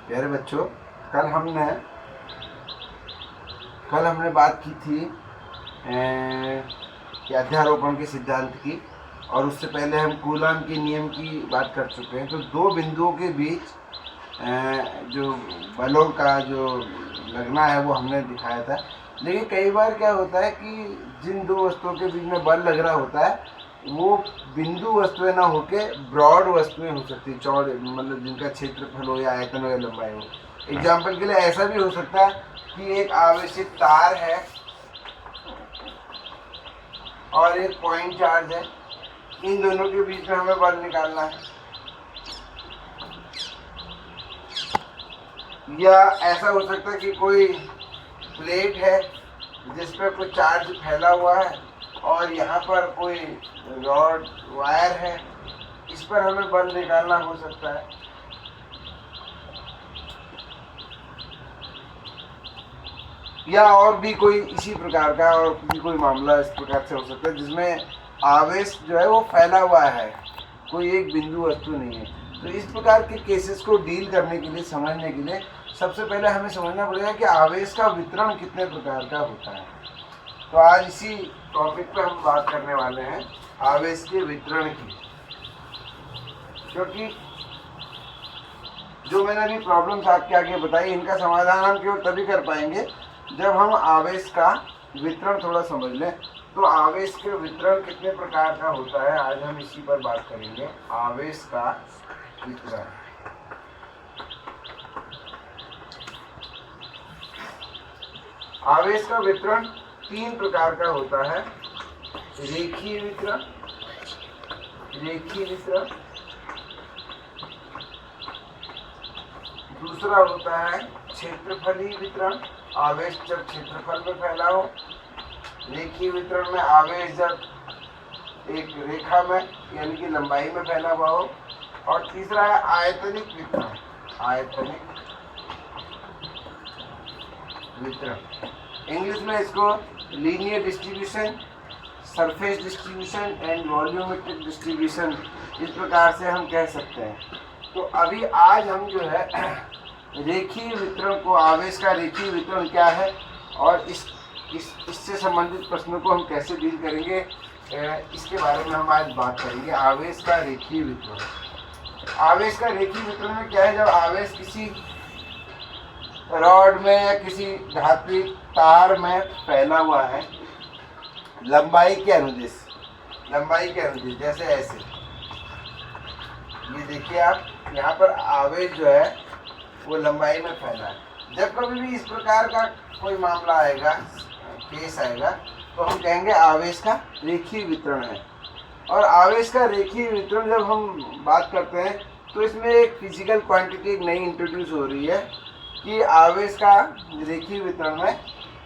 प्यारे बच्चों, कल हमने बात की थी कि अध्यारोपण के सिद्धांत की, और उससे पहले हम कूलाम के नियम की बात कर चुके हैं। तो दो बिंदुओं के बीच जो बलों का जो लगना है वो हमने दिखाया था। लेकिन कई बार क्या होता है कि जिन दो वस्तुओं के बीच में बल लग रहा होता है वो बिंदु वस्तुएं ना होके ब्रॉड वस्तुएं हो सकती है, चौड़े, मतलब जिनका क्षेत्रफल हो या आयतन हो या लंबाई हो। एग्जाम्पल के लिए ऐसा भी हो सकता है कि एक आवेशित तार है और एक पॉइंट चार्ज है, इन दोनों के बीच में हमें बल निकालना है। या ऐसा हो सकता है कि कोई प्लेट है जिस पर कुछ चार्ज फैला हुआ है और यहाँ पर कोई रॉड वायर है, इस पर हमें बल निकालना हो सकता है। या और भी कोई इसी प्रकार का और भी कोई मामला इस प्रकार से हो सकता है जिसमें आवेश जो है वो फैला हुआ है, कोई एक बिंदु वस्तु नहीं है। तो इस प्रकार के केसेस को डील करने के लिए, समझने के लिए सबसे पहले हमें समझना पड़ेगा कि आवेश का वितरण कितने प्रकार का होता है। तो आज इसी टॉपिक पर हम बात करने वाले हैं, आवेश के वितरण की। क्योंकि जो मैंने अभी प्रॉब्लम्स आपके आगे बताई, इनका समाधान हम केवल तभी कर पाएंगे जब हम आवेश का वितरण थोड़ा समझ लें। तो आवेश के वितरण कितने प्रकार का होता है, आज हम इसी पर बात करेंगे। आवेश का वितरण, आवेश का वितरण तीन प्रकार का होता है। रेखीय वितरण, दूसरा होता है क्षेत्रफलीय वितरण, आवेश जब क्षेत्रफल में फैला हो। रेखीय वितरण में आवेश जब एक रेखा में यानी कि लंबाई में फैला हुआ हो। और तीसरा है आयतनिक वितरण, इंग्लिश में इसको linear distribution, surface distribution and volumetric distribution, इस प्रकार से हम कह सकते हैं। तो अभी आज हम जो है रेखीय वितरण को, आवेश का रेखीय वितरण क्या है और इससे संबंधित प्रश्नों को हम कैसे डील करेंगे, इसके बारे में हम आज बात करेंगे। आवेश का रेखीय वितरण, आवेश का रेखीय वितरण में क्या है, जब आवेश किसी रॉड में या किसी धात्विक तार में फैला हुआ है लंबाई के अनुदिश, जैसे ऐसे। ये देखिए आप, यहाँ पर आवेश जो है वो लंबाई में फैला है। जब कभी भी इस प्रकार का कोई मामला आएगा, केस आएगा, तो हम कहेंगे आवेश का रेखीय वितरण है। और आवेश का रेखीय वितरण जब हम बात करते हैं तो इसमें एक फिजिकल क्वांटिटी एक नई इंट्रोड्यूस हो रही है कि आवेश का रेखीय वितरण में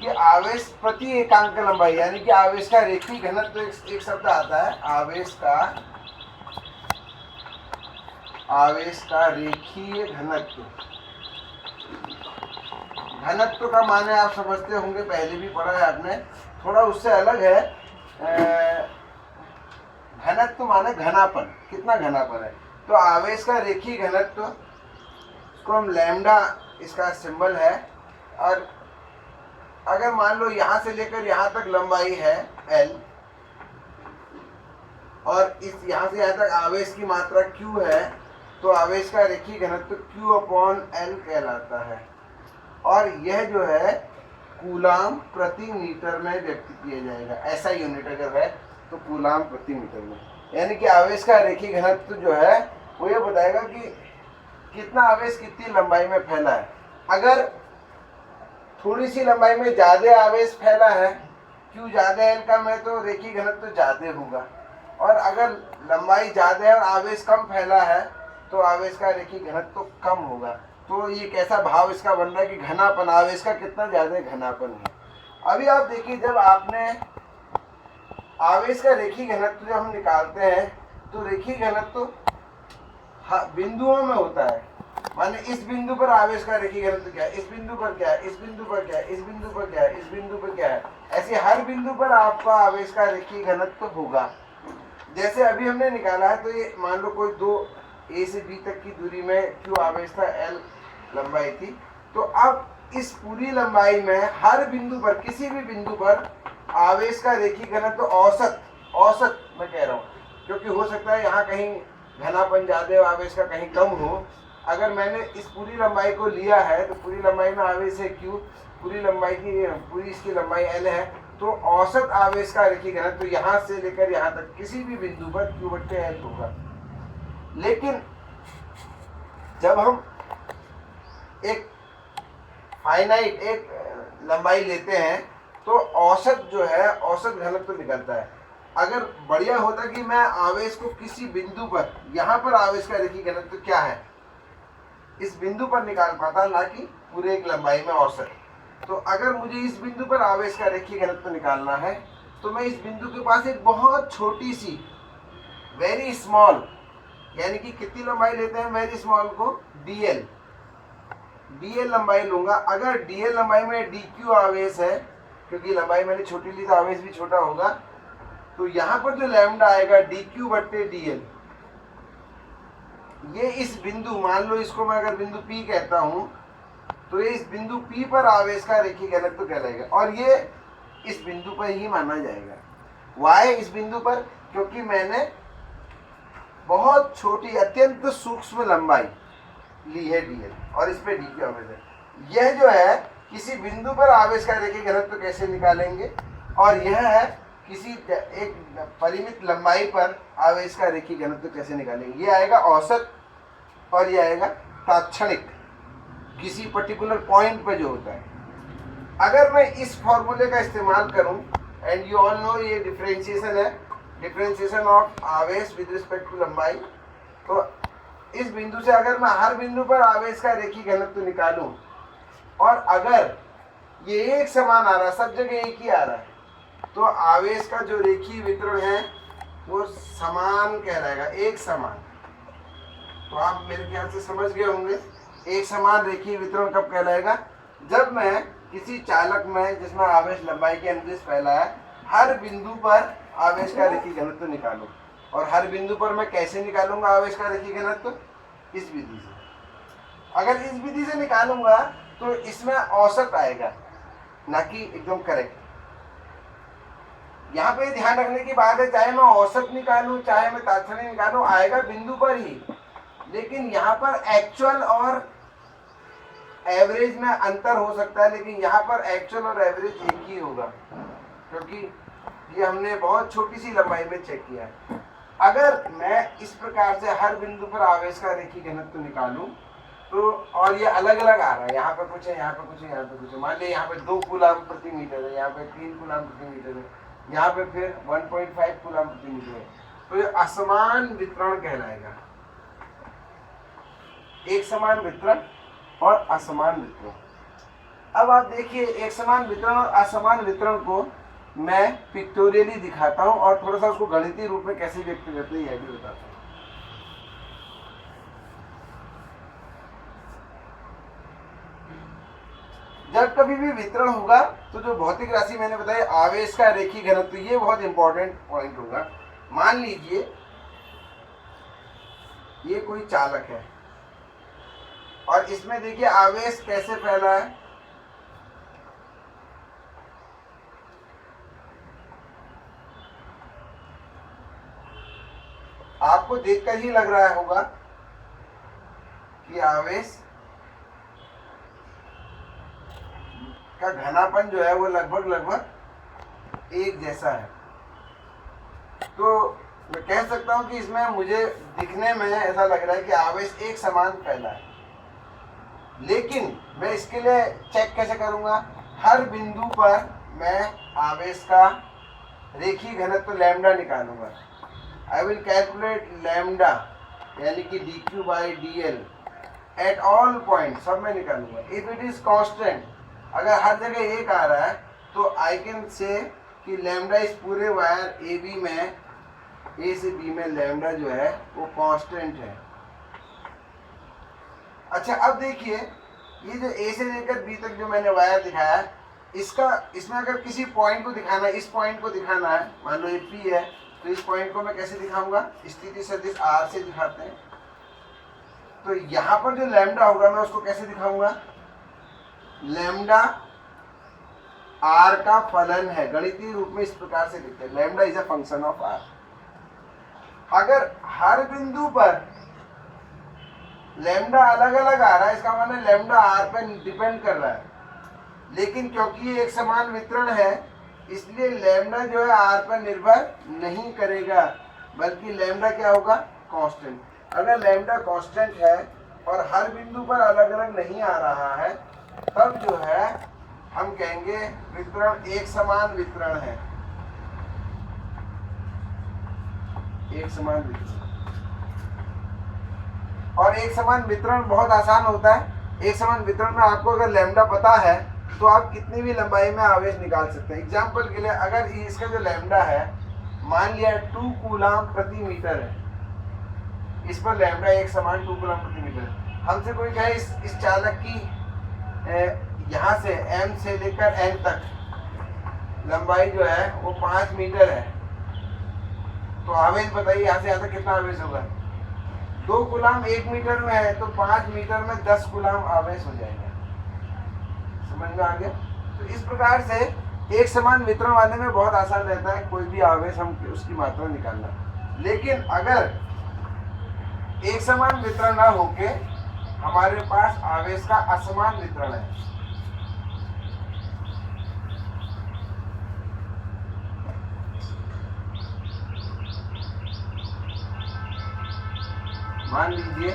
कि आवेश प्रति एकांक लंबाई, यानी कि आवेश का रेखीय घनत्व, एक शब्द आता है आवेश का रेखीय घनत्व का माने आप समझते होंगे, पहले भी पढ़ा है आपने, थोड़ा उससे अलग है। घनत्व माने घनापन, कितना घनापन है। तो आवेश का रेखीय घनत्व को हम लैम्डा, इसका सिंबल है। और अगर मान लो यहाँ से लेकर यहाँ तक लंबाई है L, और इस यहाँ से यहाँ तक आवेश की मात्रा Q है, तो आवेश का रेखीय घनत्व Q/L कहलाता है। और यह जो है कूलाम प्रति मीटर में व्यक्त किया जाएगा। ऐसा यूनिट अगर है तो कूलाम प्रति मीटर में, यानी कि आवेश का रेखीय घनत्व जो है वो ये बताएगा कि कितना आवेश कितनी लंबाई में फैला है। अगर थोड़ी सी लंबाई में ज्यादा आवेश फैला है, Q ज्यादा L कम है, तो रेखीय घनत्व ज्यादा होगा। और अगर लंबाई ज्यादा है और आवेश कम फैला है तो आवेश का रेखीय घनत्व कम होगा। तो ये कैसा भाव इसका बन रहा है कि घनापन, आवेश का कितना ज्यादा घनापन है। अभी आप देखिए, जब आपने आवेश का रेखीय घनत्व जब हम निकालते हैं तो रेखीय घनत्व बिंदुओं में होता है। माने इस बिंदु पर आवेश का रेखीय घनत्व क्या है, इस बिंदु पर क्या है, इस बिंदु पर क्या है, इस बिंदु पर क्या है, इस बिंदु पर क्या है, ऐसे हर बिंदु पर आपका आवेश का रेखीय घनत्व होगा। जैसे अभी हमने निकाला है, तो ये मान लो कोई दो A से B तक की दूरी में Q आवेश था, L लंबाई थी। तो अब इस पूरी लंबाई में हर बिंदु पर, किसी भी बिंदु पर आवेश का रेखीय घनत्व तो औसत मैं कह रहा हूँ, क्योंकि हो सकता है यहाँ कहीं घनापन ज्यादा हो, आवेश का कहीं कम हो। अगर मैंने इस पूरी लंबाई को लिया है तो पूरी लंबाई में आवेश है Q, पूरी लंबाई की पूरी इसकी लंबाई L है, तो औसत आवेश का रेखीय घनत्व तो यहाँ से लेकर यहाँ तक किसी भी बिंदु पर Q/L होगा। लेकिन जब हम एक फाइनाइट एक लंबाई लेते हैं तो औसत जो है, औसत घनत्व तो निकलता है। अगर बढ़िया होता कि मैं आवेश को किसी बिंदु पर, यहाँ पर आवेश का रेखीय घनत्व क्या है इस बिंदु पर निकाल पाता, ना कि पूरे एक लंबाई में औसत। तो अगर मुझे इस बिंदु पर आवेश का रेखीय घनत्व निकालना है तो मैं इस बिंदु के पास एक बहुत छोटी सी, वेरी स्मॉल, यानी कि कितनी लंबाई लेते हैं वेरी स्मॉल को, dl लंबाई लूंगा। अगर dl लंबाई में dq आवेश है, क्योंकि लंबाई मैंने छोटी ली तो आवेश भी छोटा होगा, तो यहाँ पर जो लैम्डा आएगा dq/dl, ये इस बिंदु, मान लो इसको मैं अगर बिंदु P कहता हूँ, तो ये इस बिंदु P पर आवेश का रेखीय घनत्व कहलाएगा, और ये इस बिंदु पर ही माना जाएगा। वाई इस बिंदु पर, क्योंकि मैंने बहुत छोटी अत्यंत सूक्ष्म लंबाई ली है dl, और इस पे dq आवेश है। यह जो है किसी बिंदु पर आवेश का रेखीय घनत्व कैसे निकालेंगे, और यह है किसी एक परिमित लंबाई पर आवेश का रेखीय घनत्व कैसे निकालेंगे। ये आएगा औसत और ये आएगा तात्क्षणिक, किसी पर्टिकुलर पॉइंट पर जो होता है। अगर मैं इस फॉर्मूले का इस्तेमाल करूं, एंड यू ऑल नो ये डिफरेंशिएशन है, डिफरेंशिएशन ऑफ आवेश विद रिस्पेक्ट टू लंबाई। तो इस बिंदु से अगर मैं हर बिंदु पर आवेश का रेखीय घनत्व निकालूं, और अगर ये एक समान आ रहा है, सब जगह एक ही आ रहा है, तो आवेश का जो रेखीय वितरण है वो समान कहलाएगा, एक समान। तो आप मेरे ख्याल से समझ गए होंगे एक समान रेखीय वितरण कब कहलाएगा, जब मैं किसी चालक में जिसमें आवेश लंबाई के अनुदिश फैला है, हर बिंदु पर आवेश का रेखीय घनत्व निकालूं। और हर बिंदु पर मैं कैसे निकालूंगा आवेश का रेखीय घनत्व, इस विधि से। अगर इस विधि से निकालूंगा तो इसमें औसत आएगा, ना कि एकदम करेक्ट। यहाँ पे ध्यान रखने की बात है, चाहे मैं औसत निकालूं चाहे मैं तात्क्षणिक निकालूं, आएगा बिंदु पर ही। लेकिन यहाँ पर एक्चुअल और एवरेज में अंतर हो सकता है, लेकिन यहाँ पर एक्चुअल और एवरेज एक ही होगा, क्योंकि ये हमने बहुत छोटी सी लंबाई में चेक किया है। अगर मैं इस प्रकार से हर बिंदु पर आवेश का रेखीय घनत्व निकालूं तो, और ये अलग अलग आ रहा है, यहाँ पे कुछ है, यहाँ पे कुछ है, यहाँ पे कुछ है। मान लिया यहाँ पे 2 कूलाम प्रति मीटर है, यहाँ पे 3 कूलाम प्रति मीटर है, यहाँ पे फिर 1.5 कूलाम प्रति मीटर है, तो ये असमान वितरण कहलाएगा। एक समान वितरण और असमान वितरण। अब आप देखिए, एक समान वितरण और असमान वितरण को मैं पिक्टोरियली दिखाता हूं और थोड़ा सा उसको गणितीय रूप में कैसे व्यक्त करते हैं यह भी बताता हूं। जब कभी भी वितरण होगा तो जो भौतिक राशि मैंने बताई आवेश का रेखीय घनत्व, ये बहुत इंपॉर्टेंट पॉइंट होगा। मान लीजिए ये कोई चालक है और इसमें देखिए आवेश कैसे फैला है, आपको देखकर ही लग रहा होगा कि आवेश का घनापन जो है वो लगभग एक जैसा है। तो मैं कह सकता हूं कि इसमें मुझे दिखने में ऐसा लग रहा है कि आवेश एक समान फैला है। लेकिन मैं इसके लिए चेक कैसे करूंगा, हर बिंदु पर मैं आवेश का रेखीय घनत्व लैम्डा निकालूंगा। आई विल कैलकुलेट लैम्डा यानी कि dq/dl एट ऑल पॉइंट, सब में निकालूंगा। इफ इट इज कांस्टेंट, अगर हर जगह एक आ रहा है तो आई कैन से कि लैम्डा इस पूरे वायर ए बी में, ए से बी में लैम्डा जो है वो कांस्टेंट है। अच्छा, अब देखिए ये जो ए से लेकर बी तक जो मैंने वायर दिखाया है, इसमें अगर किसी पॉइंट को दिखाना है, इस पॉइंट को दिखाना है, मान लो ये पी है, तो इस पॉइंट को मैं कैसे दिखाऊंगा, स्थिति सदिश आर से दिखाते हैं। तो यहाँ पर जो लैम्डा होगा मैं उसको कैसे दिखाऊंगा, लैम्डा आर का फलन है, गणितीय रूप में इस प्रकार से लिखते हैं, lambda is a function of r. अगर हर बिंदु पर लैम्डा अलग अलग आ रहा है, इसका मतलब लैम्डा आर पर डिपेंड कर रहा है, लेकिन क्योंकि ये एक समान वितरण है इसलिए लैम्डा जो है आर पर निर्भर नहीं करेगा, बल्कि लैम्डा क्या होगा, कांस्टेंट। अगर लैम्डा कांस्टेंट है और हर बिंदु पर अलग अलग नहीं आ रहा है, तब जो है हम कहेंगे वितरण एक समान वितरण है, एक समान वितरण। और एक समान वितरण बहुत आसान होता है। एक समान वितरण में आपको अगर लैम्डा पता है तो आप कितनी भी लंबाई में आवेश निकाल सकते हैं। एग्जाम्पल के लिए अगर इसका जो लैम्डा है मान लिया 2 कूलाम प्रति मीटर है, इस पर लैम्डा एक समान 2 कूलाम प्रति मीटर। हमसे कोई कहे इस चालक की यहाँ से M से लेकर N तक लंबाई जो है वो 5 मीटर है, तो आवेश बताइए यहाँ से यहाँ तक कितना आवेश होगा। 2 कूलाम 1 मीटर में है तो 5 मीटर में 10 कूलाम आवेश हो जाएगा। समझ में आ गया। तो इस प्रकार से एक समान वितरण वाले में बहुत आसान रहता है कोई भी आवेश हम उसकी मात्रा निकालना। लेकिन अगर एक समान वितरण ना होके हमारे पास आवेश का असमान वितरण है, मान लीजिए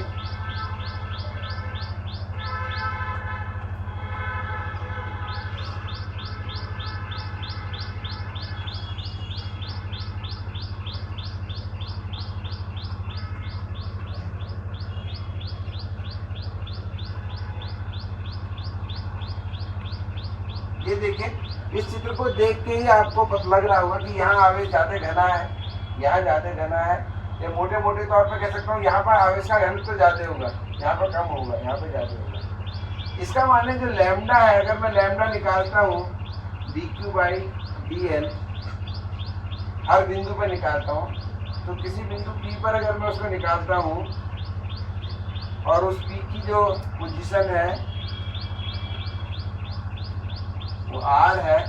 ये देखिए, इस चित्र को देख के ही आपको लग रहा होगा कि यहाँ आवेश ज्यादा घना है, यहाँ ज्यादा घना है, या मोटे मोटे तौर पे कह सकता हूँ यहाँ पर आवेश का घनत्व तो ज्यादा होगा, यहाँ पर कम होगा, यहाँ पर ज्यादा होगा। इसका माने जो लैम्डा है, अगर मैं लैम्डा निकालता हूँ dq/dl हर बिंदु पर निकालता हूँ, तो किसी बिंदु P पर अगर मैं उसको निकालता हूँ और उस P की जो पोजीशन है वो R है,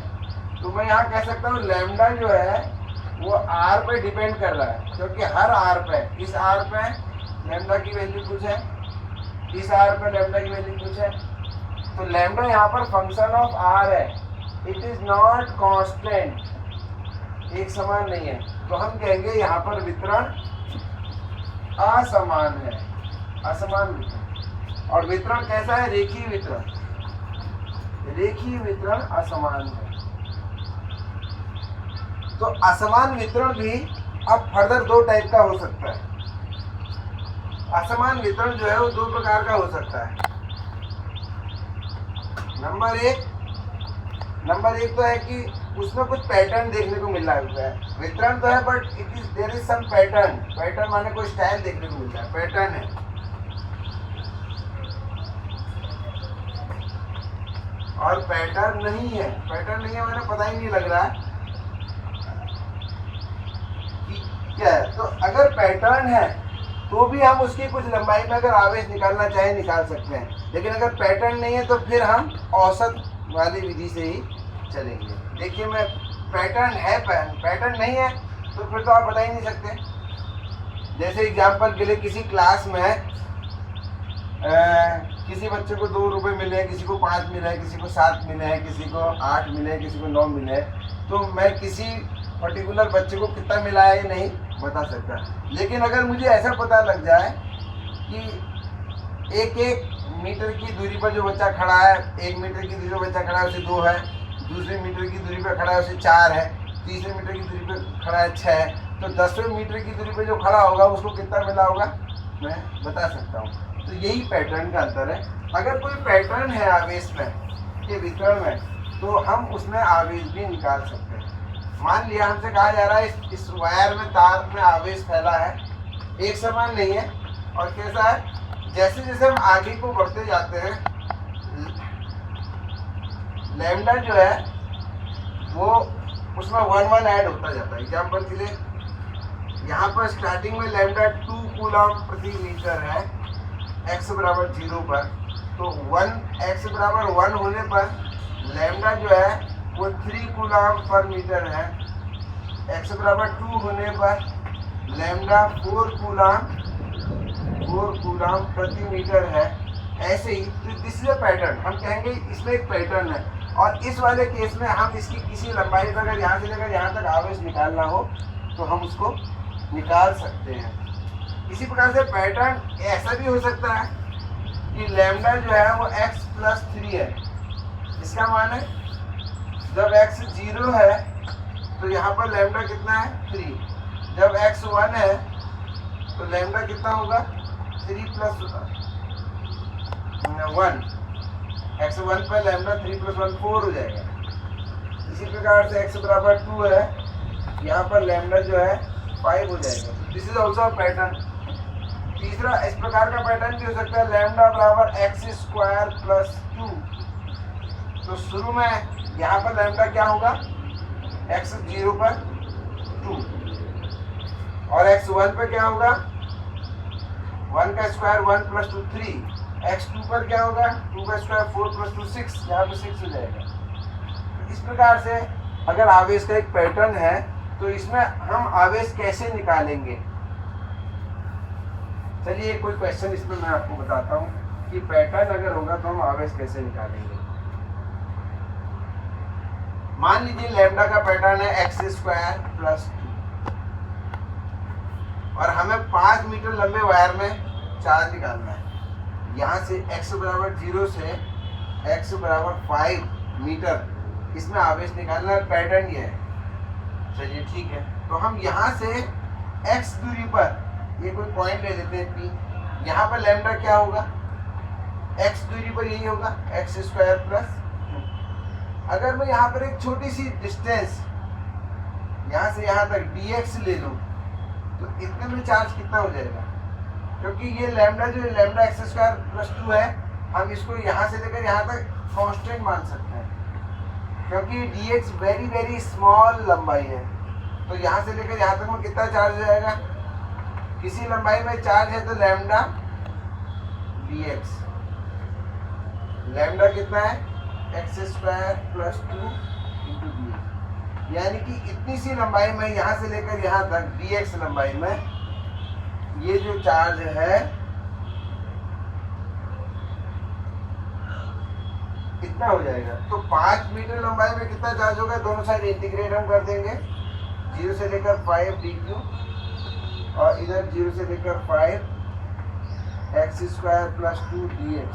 तो मैं यहाँ कह सकता हूँ लैम्डा जो है वो R पे डिपेंड कर रहा है, क्योंकि हर R पे, इस R पे लैम्डा की वैल्यू कुछ है, इस R पे लैम्डा की वैल्यू कुछ है, तो लैम्डा यहाँ पर फंक्शन ऑफ R है, इट इज नॉट कांस्टेंट, एक समान नहीं है। तो हम कहेंगे यहाँ पर वितरण असमान है, असमान वितरण। और वितरण कैसा है, रेखीय वितरण, रेखीय वितरण असमान है। तो असमान वितरण भी अब फर्दर 2 टाइप का हो सकता है। असमान वितरण जो है वो 2 प्रकार का हो सकता है। नंबर एक तो है कि उसमें कुछ पैटर्न देखने को मिल रहा है। वितरण तो है but it is there is some pattern, pattern माने कोई स्टाइल देखने को मिलता है, पैटर्न है। और पैटर्न नहीं है, पैटर्न नहीं है मैंने पता ही नहीं लग रहा है कि क्या है। तो अगर पैटर्न है तो भी हम उसकी कुछ लंबाई में अगर आवेश निकालना चाहे निकाल सकते हैं, लेकिन अगर पैटर्न नहीं है तो फिर हम औसत वाली विधि से ही चलेंगे। देखिए मैं पैटर्न है, पैटर्न नहीं है तो फिर तो आप बता ही नहीं सकते। जैसे एग्जाम्पल के लिए किसी क्लास में किसी बच्चे को 2 रुपये मिले, किसी को 5 मिले, किसी को 7 मिले हैं, किसी को 8 मिले, किसी को 9 मिले, तो मैं किसी पर्टिकुलर बच्चे को कितना मिला है नहीं बता सकता। लेकिन अगर मुझे ऐसा पता लग जाए कि 1 मीटर की दूरी पर जो बच्चा खड़ा है, 1 मीटर की दूरी पर बच्चा खड़ा है उसे 2 है, दूसरे मीटर की दूरी पर खड़ा है उसे 4 है, तीसरे मीटर की दूरी पर खड़ा है 6 है, तो 10वें मीटर की दूरी पर जो खड़ा होगा उसको कितना मिला होगा मैं बता सकता हूँ। तो यही पैटर्न का अंतर है। अगर कोई पैटर्न है आवेश में के वितरण में तो हम उसमें आवेश भी निकाल सकते हैं। मान लिया हमसे कहा जा रहा है इस वायर में, तार में आवेश फैला है, एक समान नहीं है, और कैसा है, जैसे जैसे हम आगे को बढ़ते जाते हैं लैम्डा जो है वो उसमें 1 ऐड होता जाता है। एग्जाम्पल के लिए यहाँ पर स्टार्टिंग में लैम्डा 2 कूलम प्रति मीटर है, x बराबर 0 पर, तो 1 x बराबर 1 होने पर लैम्डा जो है वो 3 कूलम पर मीटर है। x बराबर 2 होने पर लैम्डा 4 कूलम प्रति मीटर है। ऐसे ही तो दिस इज अ पैटर्न, हम कहेंगे इसमें एक पैटर्न है। और इस वाले केस में हम इसकी किसी लंबाई पर अगर यहाँ से लेकर यहाँ तक आवेश निकालना हो तो हम उसको निकाल सकते हैं। इसी प्रकार से पैटर्न ऐसा भी हो सकता है कि लैम्डा जो है वो x प्लस 3 है। इसका मान है जब x 0 है तो यहाँ पर लैम्डा कितना है 3, जब x 1 है तो लैम्डा कितना होगा 3 प्लस 1, x 1 पर लैम्डा 3 प्लस 1 4 हो जाएगा। इसी प्रकार से x बराबर 2 है, यहाँ पर लैम्डा जो है 5 हो जाएगा। This is also pattern. तीसरा इस प्रकार का पैटर्न भी हो सकता है लैम्डा बराबर x स्क्वायर प्लस 2। तो शुरू में यहाँ पर लैम्डा क्या होगा x 0 पर 2 और x 1 पर क्या होगा 1 का स्क्वायर 1 प्लस 2 3, x 2 पर क्या होगा 2 का स्क्वायर 4 प्लस 2 6, यहाँ पे 6 हो जाएगा। तो इस प्रकार से अगर आवेश का एक पैटर्न है तो इसमें हम आवेश कैसे निकालेंगे। चलिए कोई क्वेश्चन इसमें मैं आपको बताता हूँ कि पैटर्न अगर होगा तो हम आवेश कैसे निकालेंगे। मान लीजिए लैम्डा का पैटर्न है x स्क्वायर प्लस 2 और हमें 5 मीटर लंबे वायर में चार्ज निकालना है। यहाँ से x बराबर 0 से x बराबर 5 मीटर इसमें आवेश निकालना है। पैटर्न ये है। चलिए ठीक है, तो हम यहाँ से x दूरी पर ये कोई पॉइंट ले लेते हैं P। यहाँ पर लैम्डा क्या होगा x दूरी पर यही होगा x स्क्वायर प्लस 2। अगर मैं यहाँ पर एक छोटी सी डिस्टेंस यहाँ से यहाँ तक dx ले लूँ तो इतने में चार्ज कितना हो जाएगा, क्योंकि ये लैम्डा जो है लैम्डा x स्क्वायर प्लस 2 है, हम इसको यहाँ से लेकर यहाँ तक कांस्टेंट मान सकते हैं क्योंकि dx वेरी वेरी स्मॉल लंबाई है। तो यहाँ से लेकर यहाँ तक में कितना चार्ज हो जाएगा, किसी लंबाई में चार्ज है तो लैम्डा dx, लैम्डा कितना है x square plus 2 into dx, यानी कि इतनी सी लंबाई में यहाँ से लेकर यहाँ तक dx लंबाई में ये जो चार्ज है कितना हो जाएगा। तो 5 मीटर लंबाई में कितना चार्ज होगा, दोनों साइड इंटीग्रेट हम कर देंगे, 0 से लेकर 5 dq और इधर 0 से लेकर 5 x स्क्वायर प्लस 2 dx।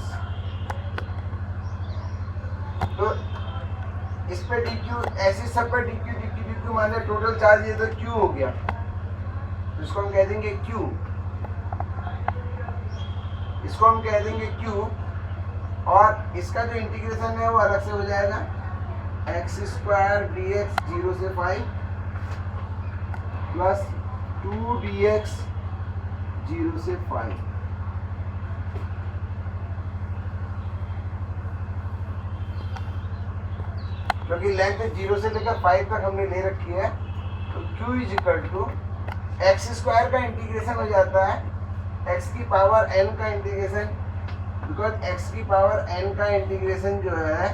तो इस पे dq ऐसे सब पे dq माने टोटल चार्ज ये तो q हो गया, तो इसको हम कह देंगे q, इसको हम कह देंगे q और इसका जो इंटीग्रेशन है वो अलग से हो जाएगा x स्क्वायर dx 0 से 5 प्लस 2 dx 0 से 5। क्योंकि लेंथ 0 से लेकर 5 तक हमने ले रखी है, तो q is equal to x square का इंटीग्रेशन हो जाता है x की पावर n का इंटीग्रेशन, बिकॉज x की पावर n का इंटीग्रेशन जो है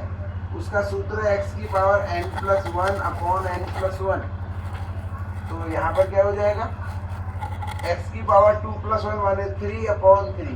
उसका सूत्र है x की power n plus 1 upon n plus 1। तो यहाँ पर क्या हो जाएगा x की पावर 2 प्लस 1 माने 3 अपॉन 3।